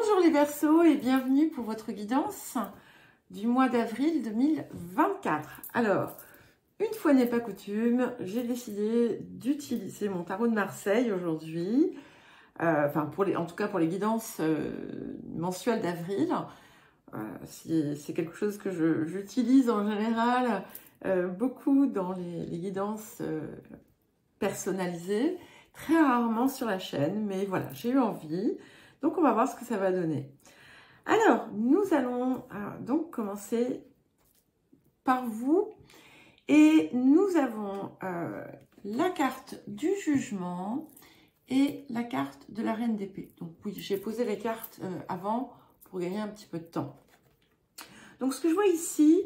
Bonjour les Verseaux et bienvenue pour votre guidance du mois d'avril 2024. Alors, une fois n'est pas coutume, j'ai décidé d'utiliser mon tarot de Marseille aujourd'hui, en tout cas pour les guidances mensuelles d'avril. C'est quelque chose que j'utilise en général beaucoup dans les guidances personnalisées, très rarement sur la chaîne, mais voilà, j'ai eu envie. Donc, on va voir ce que ça va donner. Alors, nous allons donc commencer par vous. Et nous avons la carte du jugement et la carte de la reine d'épée. Donc, oui, j'ai posé les cartes avant pour gagner un petit peu de temps. Donc, ce que je vois ici,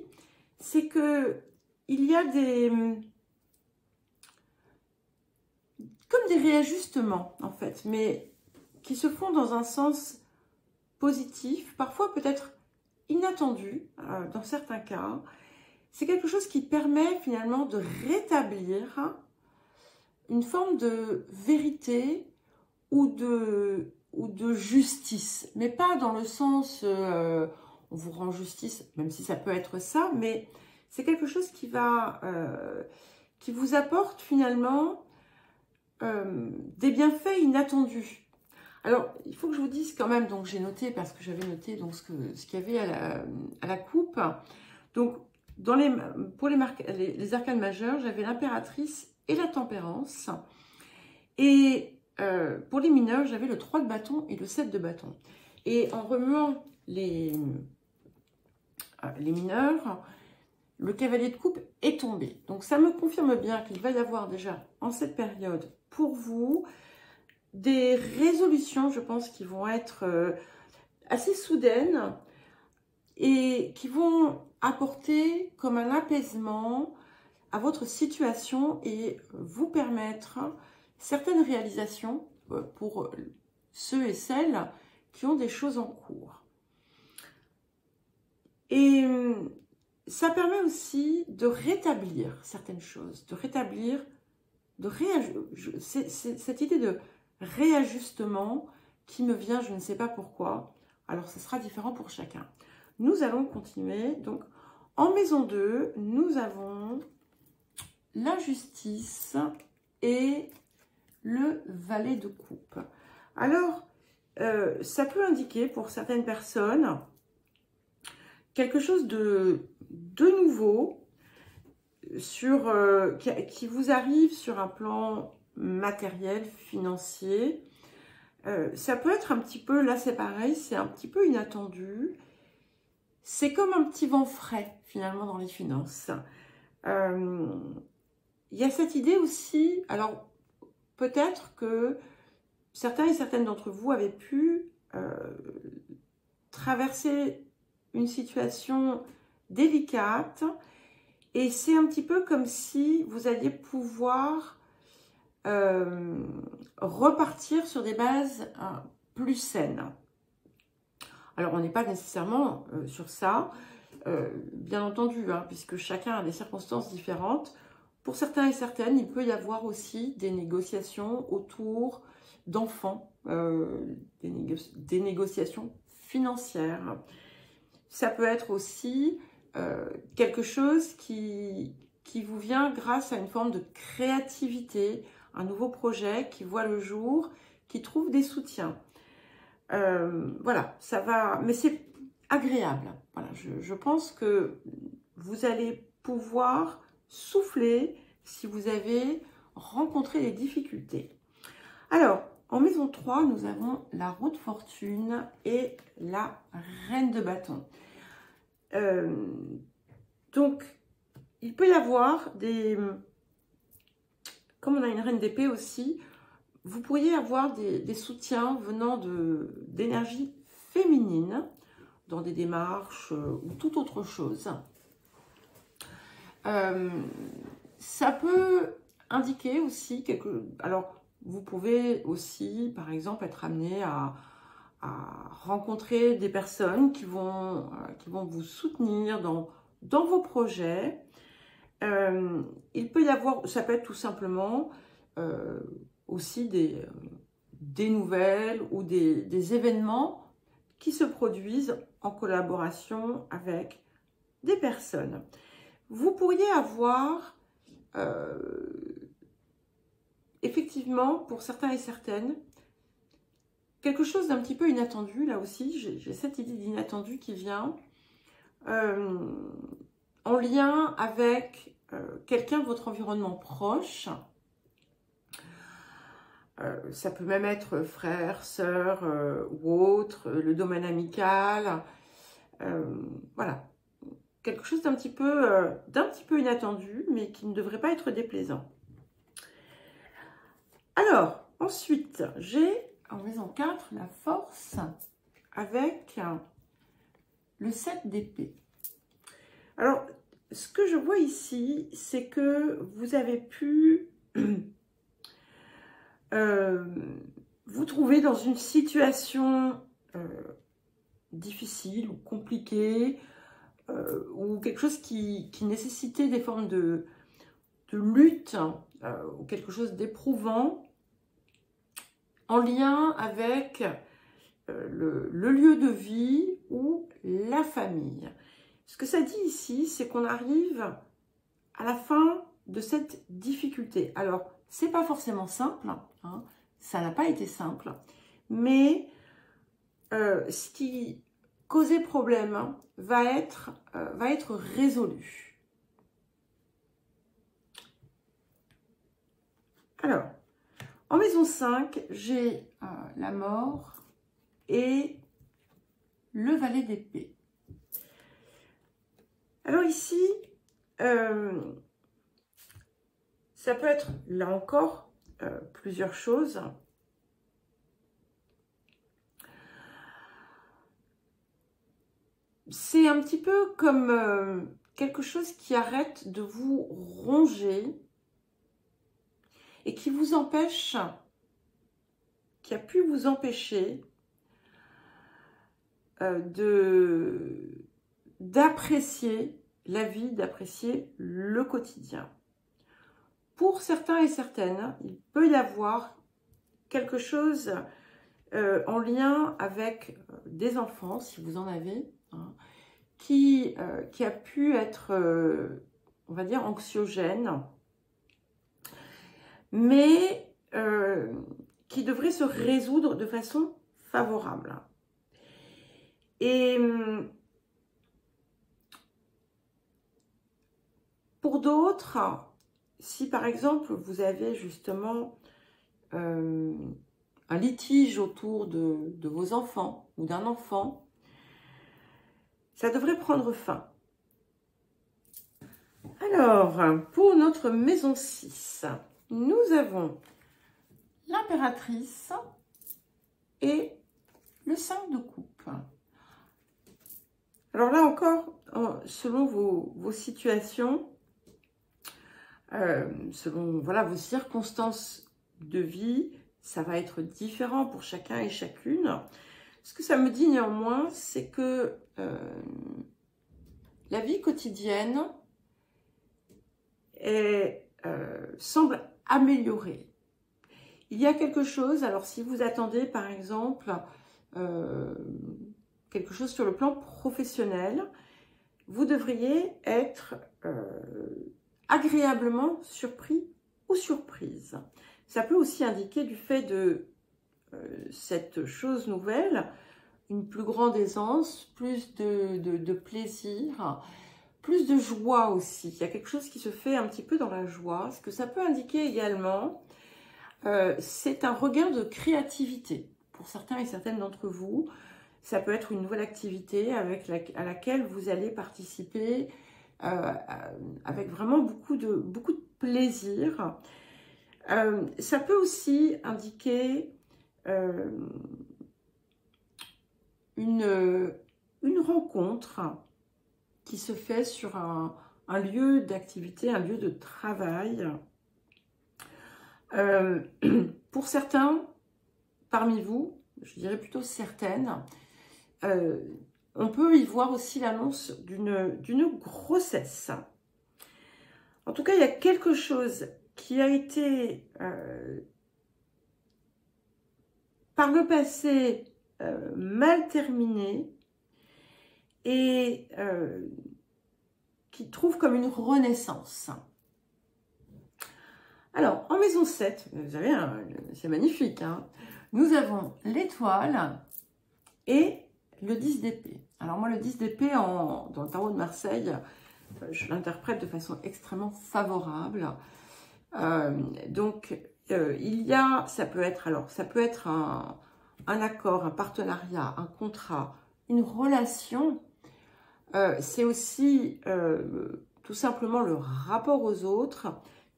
c'est que il y a comme des réajustements, en fait, mais qui se font dans un sens positif, parfois peut-être inattendu dans certains cas. C'est quelque chose qui permet finalement de rétablir une forme de vérité ou de justice, mais pas dans le sens on vous rend justice, même si ça peut être ça, mais c'est quelque chose qui vous apporte finalement des bienfaits inattendus. Alors, il faut que je vous dise quand même, donc j'ai noté, parce que j'avais noté donc, ce qu'il y avait à la coupe. Donc, pour les arcanes majeures, j'avais l'impératrice et la tempérance. Et pour les mineurs, j'avais le 3 de bâton et le 7 de bâton. Et en remuant les mineurs, le cavalier de coupe est tombé. Donc, ça me confirme bien qu'il va y avoir déjà, en cette période, pour vous, des résolutions, je pense, qui vont être assez soudaines et qui vont apporter comme un apaisement à votre situation et vous permettre certaines réalisations pour ceux et celles qui ont des choses en cours. Et ça permet aussi de rétablir certaines choses, cette idée de réajustement qui me vient, je ne sais pas pourquoi. Alors, ce sera différent pour chacun. Nous allons continuer. Donc, en maison 2, nous avons la justice et le valet de coupe. Alors, ça peut indiquer pour certaines personnes quelque chose de nouveau qui vous arrive sur un plan matériel, financier. Ça peut être un petit peu, là c'est pareil, c'est un petit peu inattendu. C'est comme un petit vent frais finalement dans les finances. Il y a cette idée aussi, alors peut-être que certains et certaines d'entre vous avaient pu traverser une situation délicate et c'est un petit peu comme si vous alliez pouvoir repartir sur des bases plus saines. Alors, on n'est pas nécessairement sur ça, bien entendu, puisque chacun a des circonstances différentes. Pour certains et certaines, il peut y avoir aussi des négociations autour d'enfants, des négociations financières. Ça peut être aussi quelque chose qui vous vient grâce à une forme de créativité, un nouveau projet qui voit le jour, qui trouve des soutiens. Voilà, ça va, mais c'est agréable. Voilà, je pense que vous allez pouvoir souffler si vous avez rencontré des difficultés. Alors, en maison 3, nous avons la roue de fortune et la reine de bâton. Donc, il peut y avoir comme on a une reine d'épée aussi, vous pourriez avoir des soutiens venant d'énergie féminine dans des démarches ou toute autre chose. Ça peut indiquer aussi alors, vous pouvez aussi, par exemple, être amené à rencontrer des personnes qui vont vous soutenir dans vos projets. Il peut y avoir, ça peut être tout simplement aussi des nouvelles ou des événements qui se produisent en collaboration avec des personnes. Vous pourriez avoir, effectivement, pour certains et certaines, quelque chose d'un petit peu inattendu. Là aussi, j'ai cette idée d'inattendu qui vient en lien avec quelqu'un de votre environnement proche. Ça peut même être frère, sœur ou autre, le domaine amical. Voilà. Quelque chose d'un petit peu inattendu, mais qui ne devrait pas être déplaisant. Alors, ensuite, j'ai en maison 4 la force avec le 7 d'épée. Alors, ce que je vois ici, c'est que vous avez pu vous trouver dans une situation difficile ou compliquée, ou quelque chose qui nécessitait des formes de lutte, ou quelque chose d'éprouvant, en lien avec le lieu de vie ou la famille. Ce que ça dit ici, c'est qu'on arrive à la fin de cette difficulté. Alors, c'est pas forcément simple, hein, ça n'a pas été simple, mais ce qui causait problème va être résolu. Alors, en maison 5, j'ai la mort et le valet d'épée. Alors ici, ça peut être, là encore, plusieurs choses. C'est un petit peu comme quelque chose qui arrête de vous ronger et qui vous empêche, qui a pu vous empêcher d'apprécier la vie, d'apprécier le quotidien. Pour certains et certaines, il peut y avoir quelque chose en lien avec des enfants, si vous en avez, hein, qui a pu être, on va dire, anxiogène, mais qui devrait se résoudre de façon favorable. Et pour d'autres, si par exemple vous avez justement un litige autour de vos enfants ou d'un enfant, ça devrait prendre fin. Alors, pour notre maison 6, nous avons l'impératrice et le 5 de coupe. Alors là encore, selon vos situations, selon voilà, vos circonstances de vie, ça va être différent pour chacun et chacune. Ce que ça me dit néanmoins, c'est que la vie quotidienne semble améliorer. Il y a quelque chose, alors si vous attendez par exemple quelque chose sur le plan professionnel, vous devriez être agréablement surpris ou surprise. Ça peut aussi indiquer du fait de cette chose nouvelle, une plus grande aisance, plus de plaisir, plus de joie aussi. Il y a quelque chose qui se fait un petit peu dans la joie. Ce que ça peut indiquer également, c'est un regain de créativité. Pour certains et certaines d'entre vous, ça peut être une nouvelle activité à laquelle vous allez participer avec vraiment beaucoup de plaisir. Ça peut aussi indiquer une rencontre qui se fait sur un lieu d'activité, un lieu de travail. Pour certains, parmi vous, je dirais plutôt certaines, on peut y voir aussi l'annonce d'une grossesse. En tout cas, il y a quelque chose qui a été par le passé mal terminée et qui trouve comme une renaissance. Alors, en maison 7, vous savez, c'est magnifique, hein, nous avons l'étoile et le 10 d'épée. Alors moi, le 10 d'épée, dans le tarot de Marseille, je l'interprète de façon extrêmement favorable. Donc, il y a, ça peut être un accord, un partenariat, un contrat, une relation. C'est aussi tout simplement le rapport aux autres.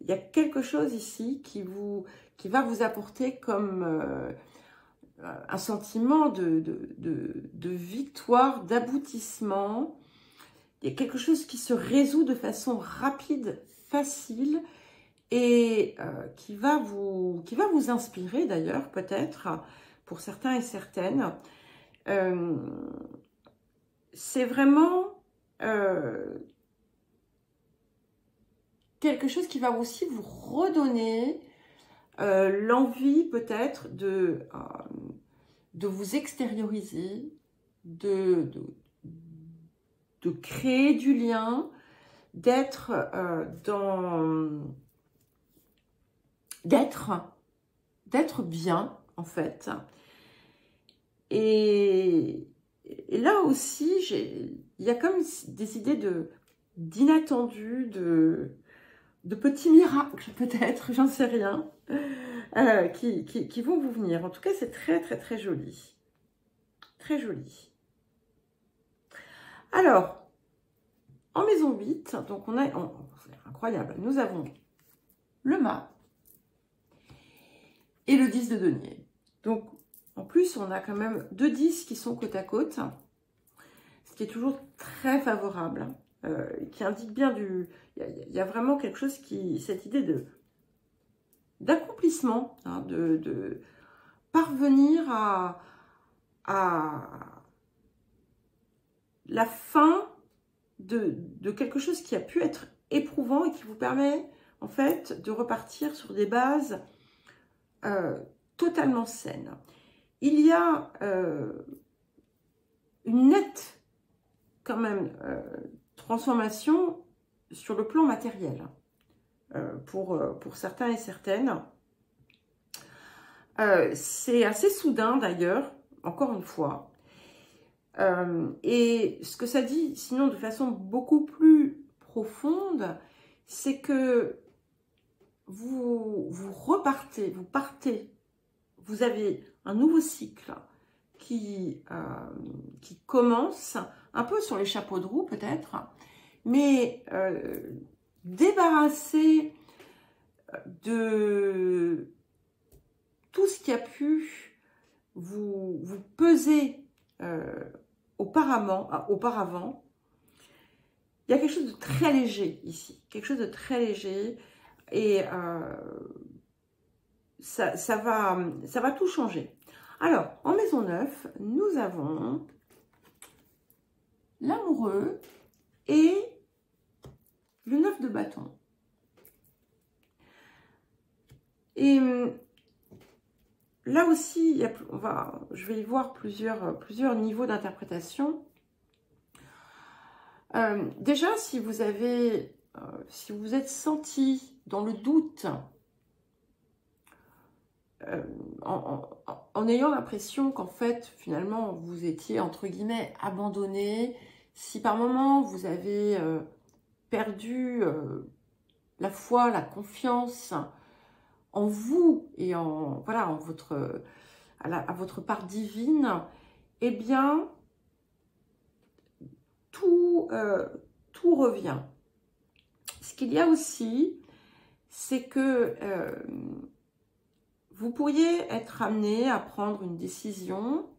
Il y a quelque chose ici qui va vous apporter comme un sentiment de victoire, d'aboutissement. Il y a quelque chose qui se résout de façon rapide, facile et qui va vous inspirer d'ailleurs peut-être pour certains et certaines. C'est vraiment quelque chose qui va aussi vous redonner l'envie peut-être de vous extérioriser, de créer du lien, d'être bien en fait. Et là aussi, il y a comme des idées d'inattendus, de petits miracles peut-être, j'en sais rien, qui vont vous venir. En tout cas, c'est très très très joli. Très joli. Alors, en maison 8, donc c'est incroyable, nous avons le mât et le 10 de denier. Donc, en plus, on a quand même 2 10 qui sont côte à côte, ce qui est toujours très favorable, qui indique bien il y a vraiment quelque chose cette idée d'accomplissement, hein, de parvenir à la fin de quelque chose qui a pu être éprouvant et qui vous permet en fait de repartir sur des bases totalement saines. Il y a une nette quand même transformation sur le plan matériel pour certains et certaines. C'est assez soudain d'ailleurs, encore une fois. Et ce que ça dit, sinon de façon beaucoup plus profonde, c'est que vous repartez, vous avez un nouveau cycle qui commence, un peu sur les chapeaux de roue peut-être, mais débarrassé de tout ce qui a pu vous peser auparavant. Il y a quelque chose de très léger ici, quelque chose de très léger et ça va tout changer. Alors, en maison 9, nous avons l'amoureux et le 9 de bâton. Et là aussi, je vais y voir plusieurs niveaux d'interprétation. Déjà, si vous êtes senti dans le doute, en ayant l'impression qu'en fait, finalement, vous étiez, entre guillemets, abandonné, si par moment vous avez perdu la foi, la confiance en vous et à votre part divine, eh bien, tout revient. Ce qu'il y a aussi, c'est que vous pourriez être amené à prendre une décision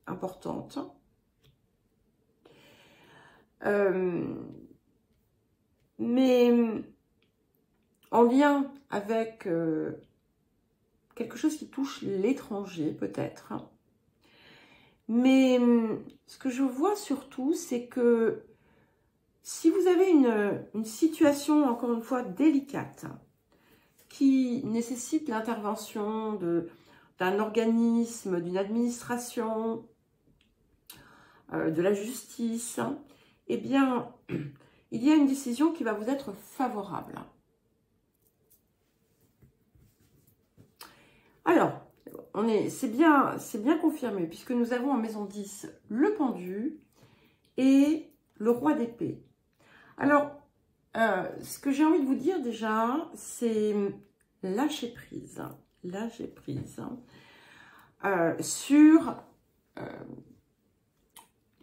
importante. Mais en lien avec quelque chose qui touche l'étranger peut-être. Mais ce que je vois surtout, c'est que si vous avez une situation, encore une fois, délicate, qui nécessite l'intervention d'un organisme, d'une administration, de la justice, eh bien, il y a une décision qui va vous être favorable. Alors, c'est bien confirmé, puisque nous avons en maison 10 le pendu et le roi d'épée. Alors, ce que j'ai envie de vous dire déjà, c'est lâcher prise. Lâcher prise sur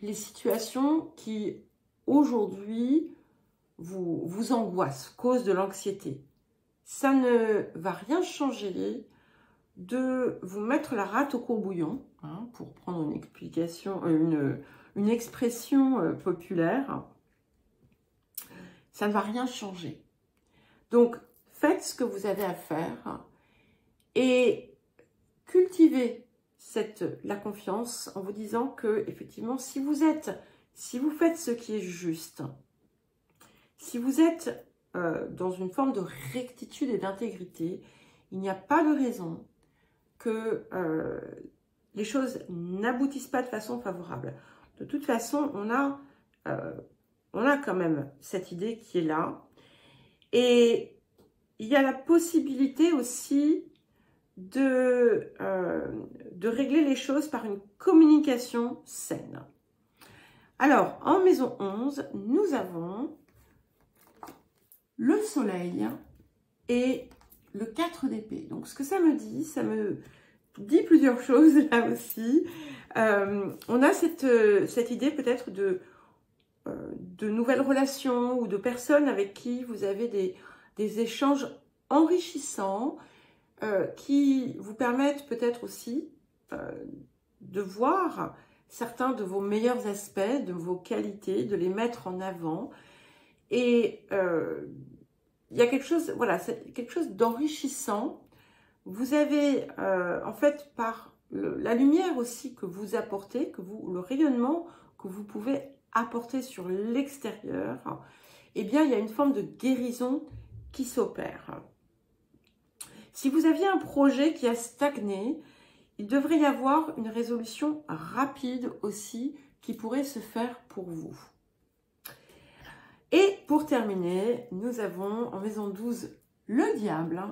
les situations qui, aujourd'hui, vous angoissent, causent de l'anxiété. Ça ne va rien changer de vous mettre la rate au courbouillon, hein, pour prendre une explication, une expression populaire. Ça ne va rien changer. Donc, faites ce que vous avez à faire et cultivez la confiance en vous disant que, effectivement, si vous faites ce qui est juste, si vous êtes dans une forme de rectitude et d'intégrité, il n'y a pas de raison que les choses n'aboutissent pas de façon favorable. De toute façon, on a quand même cette idée qui est là. Et il y a la possibilité aussi de régler les choses par une communication saine. Alors, en maison 11, nous avons le soleil et le 4 d'épée. Donc, ce que ça me dit plusieurs choses là aussi. On a cette idée peut-être de nouvelles relations ou de personnes avec qui vous avez des échanges enrichissants qui vous permettent peut-être aussi de voir certains de vos meilleurs aspects, de vos qualités, de les mettre en avant. Et il y a quelque chose, voilà, c'est quelque chose d'enrichissant. Vous avez, en fait, par la lumière aussi que vous apportez, le rayonnement que vous pouvez apporter sur l'extérieur, eh bien, il y a une forme de guérison qui s'opère. Si vous aviez un projet qui a stagné, il devrait y avoir une résolution rapide aussi qui pourrait se faire pour vous. Et pour terminer, nous avons en maison 12 le diable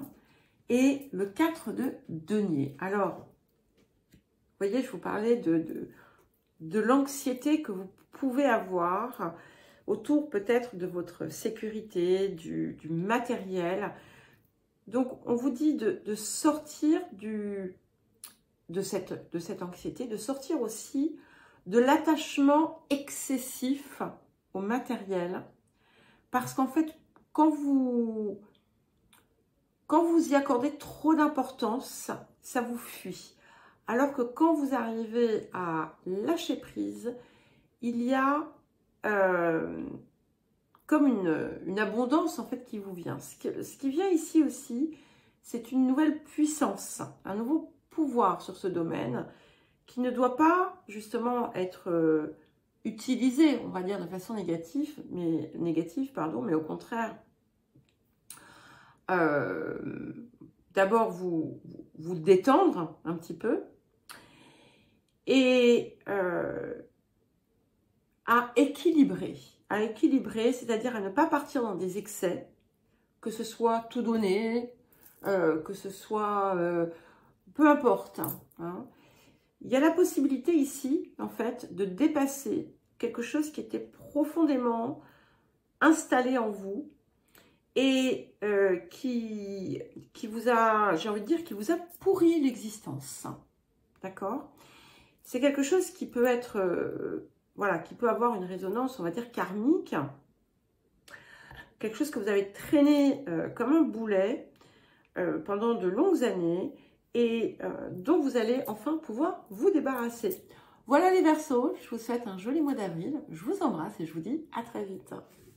et le 4 de denier. Alors, vous voyez, je vous parlais de l'anxiété que vous pouvez avoir autour peut-être de votre sécurité, du matériel. Donc, on vous dit de sortir de cette anxiété, de sortir aussi de l'attachement excessif au matériel. Parce qu'en fait, quand vous y accordez trop d'importance, ça vous fuit. Alors que quand vous arrivez à lâcher prise, il y a comme une abondance en fait qui vous vient. Ce qui vient ici aussi, c'est une nouvelle puissance, un nouveau pouvoir sur ce domaine qui ne doit pas justement être utilisé, on va dire, de façon négative, mais au contraire, d'abord vous détendre un petit peu et à équilibrer, c'est-à-dire à ne pas partir dans des excès, que ce soit tout donné, que ce soit peu importe, hein. Il y a la possibilité ici, en fait, de dépasser quelque chose qui était profondément installé en vous et qui vous a, j'ai envie de dire, qui vous a pourri l'existence. D'accord? C'est quelque chose qui peut être, voilà, qui peut avoir une résonance, on va dire, karmique. Quelque chose que vous avez traîné comme un boulet pendant de longues années et dont vous allez enfin pouvoir vous débarrasser. Voilà les Verseaux, je vous souhaite un joli mois d'avril, je vous embrasse et je vous dis à très vite.